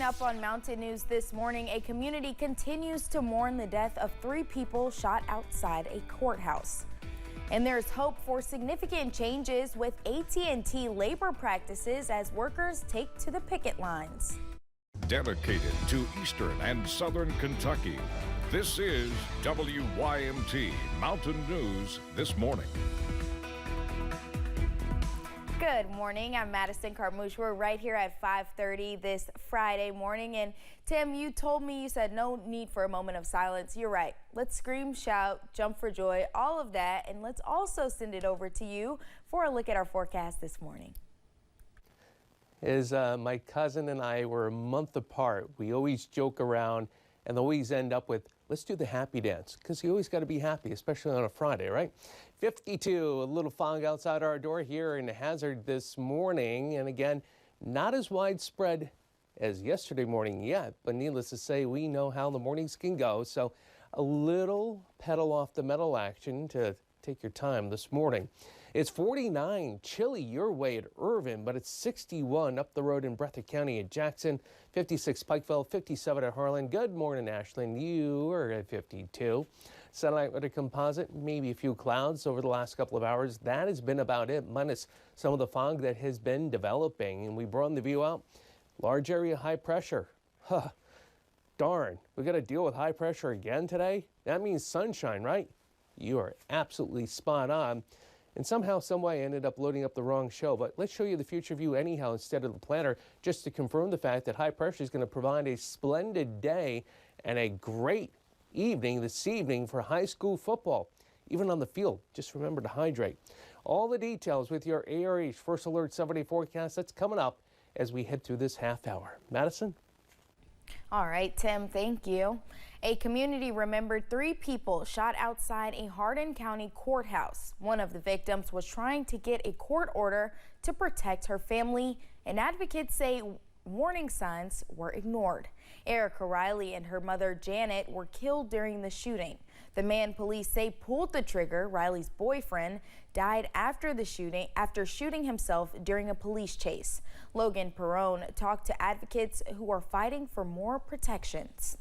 up on Mountain News this morning, a community continues to mourn the death of 3 people shot outside a courthouse. And there's hope for significant changes with AT&T labor practices as workers take to the picket lines. Dedicated to Eastern and Southern Kentucky, this is WYMT Mountain News This Morning. Good morning. I'm Madison Carmouche. We're right here at 5:30 this Friday morning. And Tim, you told me, you said no need for a moment of silence. You're right. Let's scream, shout, jump for joy, all of that. And let's also send it over to you for a look at our forecast this morning. My cousin and I were a month apart. We always joke around and always end up with, let's do the happy dance, because you always got to be happy, especially on a Friday, right? 52, a little fog outside our door here in Hazard this morning. And again, not as widespread as yesterday morning yet, but needless to say, we know how the mornings can go. So a little pedal off the metal action to take your time this morning. It's 49, chilly your way at Irvin, but it's 61 up the road in Breathitt County at Jackson, 56 Pikeville, 57 at Harlan. Good morning, Ashland. You are at 52. Satellite weather composite, maybe a few clouds over the last couple of hours. That has been about it, minus some of the fog that has been developing. And we brought the view out. Large area high pressure. Huh. Darn, we got to deal with high pressure again today? That means sunshine, right? You are absolutely spot on. And somehow, someway, I ended up loading up the wrong show. But let's show you the future view anyhow instead of the planner, just to confirm the fact that high pressure is going to provide a splendid day and a great evening this evening for high school football. Even on the field, just remember to hydrate. All the details with your ARH First Alert 7-day forecast. That's coming up as we head through this half hour. Madison? All right, Tim, thank you. A community remembered 3 people shot outside a Hardin County courthouse. One of the victims was trying to get a court order to protect her family, and advocates say warning signs were ignored. Erica Riley and her mother Janet were killed during the shooting. The man police say pulled the trigger, Riley's boyfriend, died after shooting himself during a police chase. Logan Perrone talked to advocates who are fighting for more protections.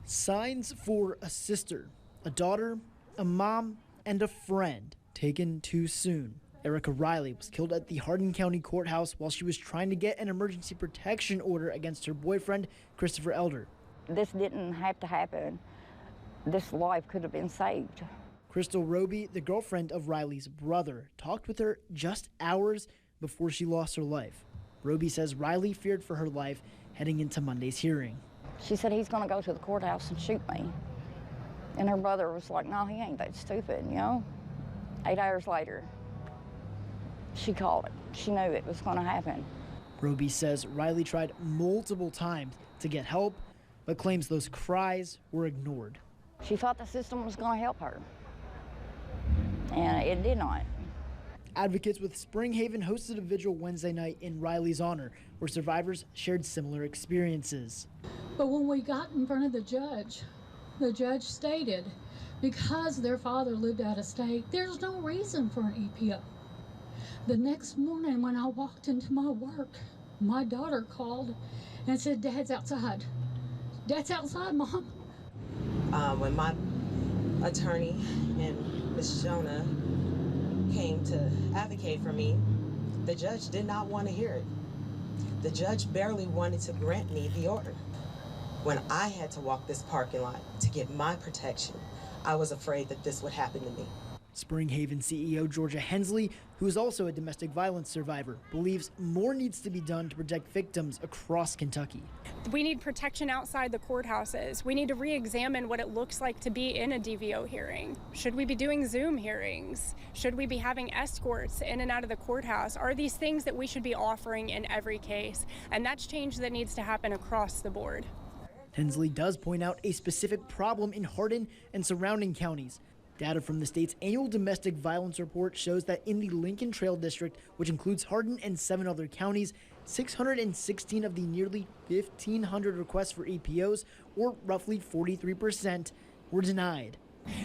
Signs for a sister, a daughter, a mom, and a friend taken too soon. Erica Riley was killed at the Hardin County Courthouse while she was trying to get an emergency protection order against her boyfriend, Christopher Elder. This didn't have to happen. This life could have been saved. Crystal Roby, the girlfriend of Riley's brother, talked with her just hours before she lost her life. Roby says Riley feared for her life heading into Monday's hearing. She said he's going to go to the courthouse and shoot me. And her brother was like, no, he ain't that stupid, you know? 8 hours later, she called it. She knew it was going to happen. Roby says Riley tried multiple times to get help, but claims those cries were ignored. She thought the system was going to help her, and it did not. Advocates with Springhaven hosted a vigil Wednesday night in Riley's honor, where survivors shared similar experiences. But when we got in front of the judge stated because their father lived out of state, there's no reason for an EPO. The next morning when I walked into my work, my daughter called and said, Dad's outside. Dad's outside, Mom. When my attorney and Ms. Jonah came to advocate for me, the judge did not want to hear it. The judge barely wanted to grant me the order. When I had to walk this parking lot to get my protection, I was afraid that this would happen to me. Springhaven CEO Georgia Hensley, who is also a domestic violence survivor, believes more needs to be done to protect victims across Kentucky. We need protection outside the courthouses. We need to re-examine what it looks like to be in a DVO hearing. Should we be doing Zoom hearings? Should we be having escorts in and out of the courthouse? Are these things that we should be offering in every case? And that's change that needs to happen across the board. Hensley does point out a specific problem in Hardin and surrounding counties. Data from the state's annual domestic violence report shows that in the Lincoln Trail District, which includes Hardin and 7 other counties, 616 of the nearly 1,500 requests for EPOs, or roughly 43%, were denied.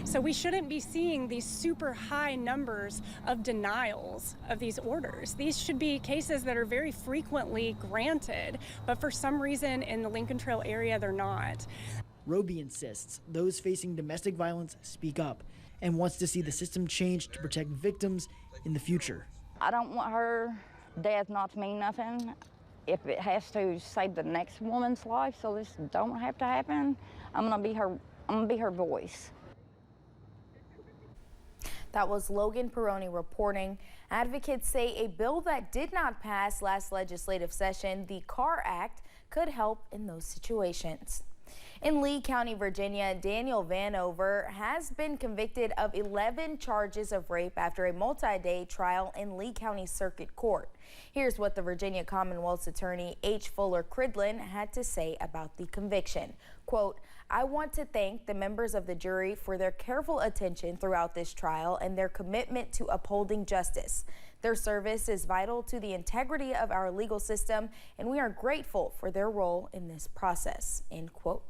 So we shouldn't be seeing these super high numbers of denials of these orders. These should be cases that are very frequently granted, but for some reason in the Lincoln Trail area, they're not. Roby insists those facing domestic violence speak up and wants to see the system change to protect victims in the future. I don't want her death not to mean nothing. If it has to save the next woman's life so this don't have to happen, I'm gonna be her voice. That was Logan Peroni reporting. Advocates say a bill that did not pass last legislative session, the CAR Act, could help in those situations. In Lee County, Virginia, Daniel Vanover has been convicted of 11 charges of rape after a multi-day trial in Lee County Circuit Court. Here's what the Virginia Commonwealth's attorney H. Fuller Cridlin had to say about the conviction. Quote, "I want to thank the members of the jury for their careful attention throughout this trial and their commitment to upholding justice. Their service is vital to the integrity of our legal system, and we are grateful for their role in this process." End quote.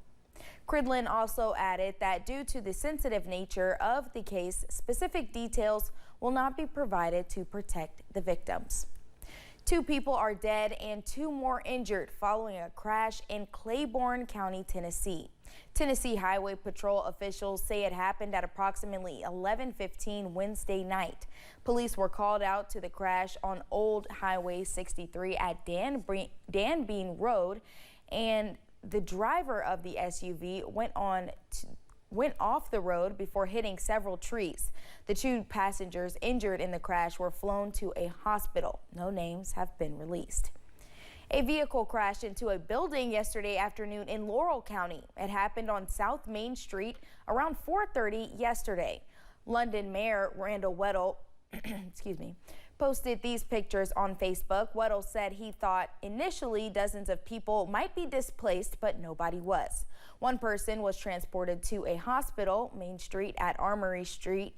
Cridlin also added that due to the sensitive nature of the case, specific details will not be provided to protect the victims. 2 people are dead and 2 more injured following a crash in Claiborne County, Tennessee. Tennessee Highway Patrol officials say it happened at approximately 11:15 Wednesday night. Police were called out to the crash on Old Highway 63 at Dan Road, and the driver of the SUV went off the road before hitting several trees. The 2 passengers injured in the crash were flown to a hospital. No names have been released. A vehicle crashed into a building yesterday afternoon in Laurel County. It happened on South Main Street around 4:30 yesterday. London Mayor Randall Weddle posted these pictures on Facebook. Weddle said he thought initially dozens of people might be displaced, but nobody was. One person was transported to a hospital. Main Street at Armory Street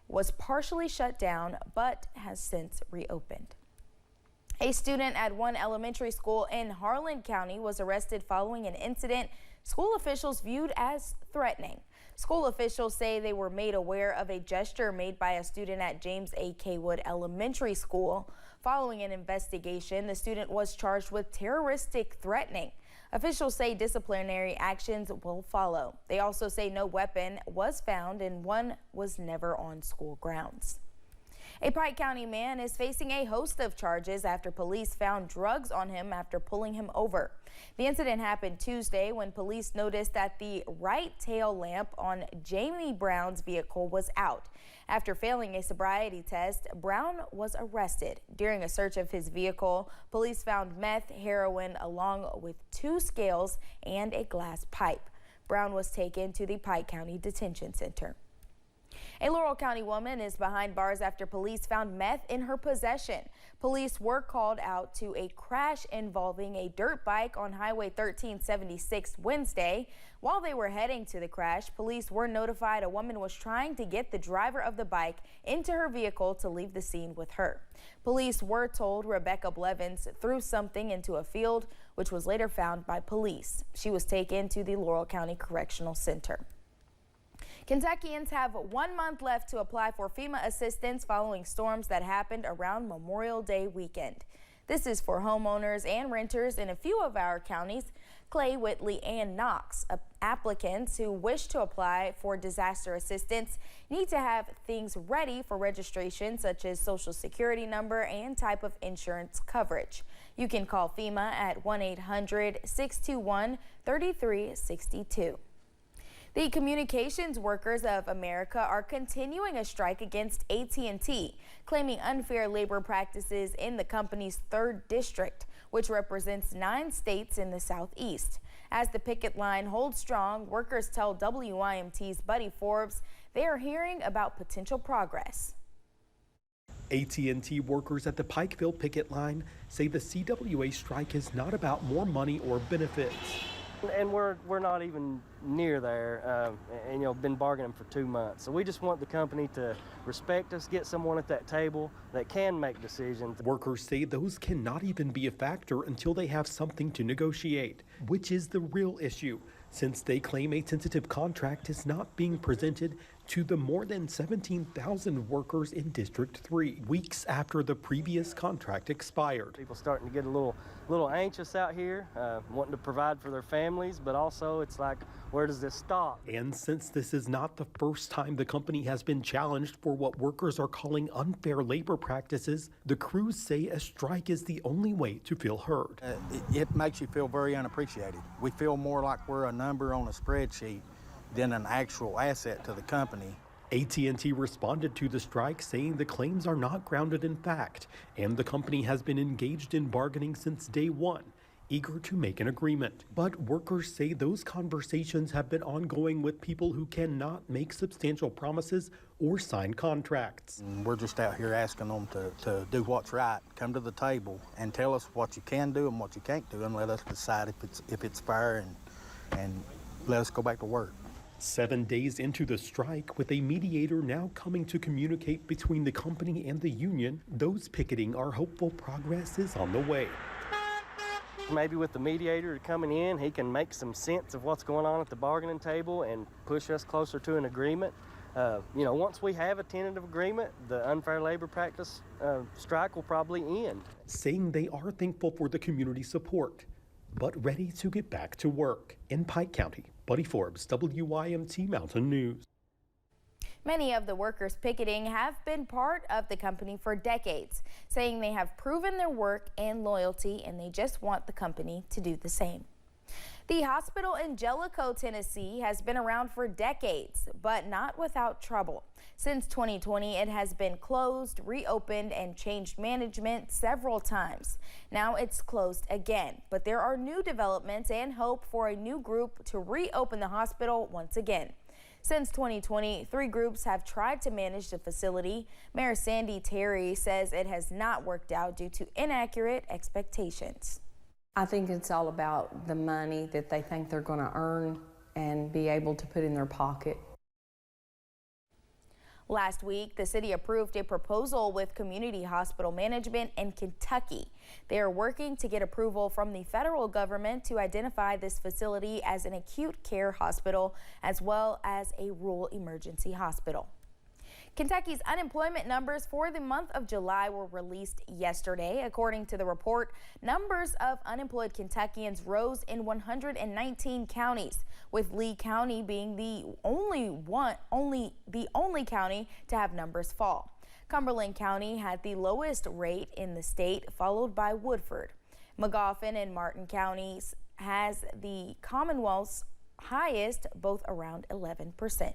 was partially shut down, but has since reopened. A student at one elementary school in Harlan County was arrested following an incident school officials viewed as threatening. School officials say they were made aware of a gesture made by a student at James A. Kaywood Elementary School. Following an investigation, the student was charged with terroristic threatening. Officials say disciplinary actions will follow. They also say no weapon was found and one was never on school grounds. A Pike County man is facing a host of charges after police found drugs on him after pulling him over. The incident happened Tuesday when police noticed that the right tail lamp on Jamie Brown's vehicle was out. After failing a sobriety test, Brown was arrested. During a search of his vehicle, police found meth, heroin, along with 2 scales and a glass pipe. Brown was taken to the Pike County Detention Center. A Laurel County woman is behind bars after police found meth in her possession. Police were called out to a crash involving a dirt bike on Highway 1376 Wednesday. While they were heading to the crash, police were notified a woman was trying to get the driver of the bike into her vehicle to leave the scene with her. Police were told Rebecca Blevins threw something into a field, which was later found by police. She was taken to the Laurel County Correctional Center. Kentuckians have 1 month left to apply for FEMA assistance following storms that happened around Memorial Day weekend. This is for homeowners and renters in a few of our counties: Clay, Whitley, and Knox. Applicants who wish to apply for disaster assistance need to have things ready for registration, such as social security number and type of insurance coverage. You can call FEMA at 1-800-621-3362. The Communications Workers of America are continuing a strike against AT&T, claiming unfair labor practices in the company's 3rd district, which represents 9 states in the Southeast. As the picket line holds strong, workers tell WYMT's Buddy Forbes they are hearing about potential progress. AT&T workers at the Pikeville picket line say the CWA strike is not about more money or benefits. And we're not even near there, and been bargaining for 2 months. So we just want the company to respect us, get someone at that table that can make decisions. Workers say those cannot even be a factor until they have something to negotiate, which is the real issue, since they claim a tentative contract is not being presented to the more than 17,000 workers in District 3, weeks after the previous contract expired. People starting to get a little anxious out here, wanting to provide for their families, but also it's like, where does this stop? And since this is not the first time the company has been challenged for what workers are calling unfair labor practices, the crews say a strike is the only way to feel heard. It makes you feel very unappreciated. We feel more like we're a number on a spreadsheet than an actual asset to the company. AT&T responded to the strike, saying the claims are not grounded in fact, and the company has been engaged in bargaining since day one, eager to make an agreement. But workers say those conversations have been ongoing with people who cannot make substantial promises or sign contracts. We're just out here asking them to do what's right, come to the table and tell us what you can do and what you can't do, and let us decide if it's fair and let us go back to work. 7 days into the strike, with a mediator now coming to communicate between the company and the union, those picketing are hopeful progress is on the way. Maybe with the mediator coming in, he can make some sense of what's going on at the bargaining table and push us closer to an agreement. Once we have a tentative agreement, the unfair labor practice strike will probably end. Saying they are thankful for the community support, but ready to get back to work. In Pike County, Buddy Forbes, WYMT Mountain News. Many of the workers picketing have been part of the company for decades, saying they have proven their work and loyalty, and they just want the company to do the same. The hospital in Jellicoe, Tennessee has been around for decades, but not without trouble. Since 2020, it has been closed, reopened, and changed management several times. Now it's closed again, but there are new developments and hope for a new group to reopen the hospital once again. Since 2020, 3 groups have tried to manage the facility. Mayor Sandy Terry says it has not worked out due to inaccurate expectations. I think it's all about the money that they think they're going to earn and be able to put in their pocket. Last week, the city approved a proposal with Community Hospital Management in Kentucky. They are working to get approval from the federal government to identify this facility as an acute care hospital as well as a rural emergency hospital. Kentucky's unemployment numbers for the month of July were released yesterday. According to the report, numbers of unemployed Kentuckians rose in 119 counties, with Lee County being the only county to have numbers fall. Cumberland County had the lowest rate in the state, followed by Woodford. Magoffin and Martin counties has the Commonwealth's highest, both around 11%.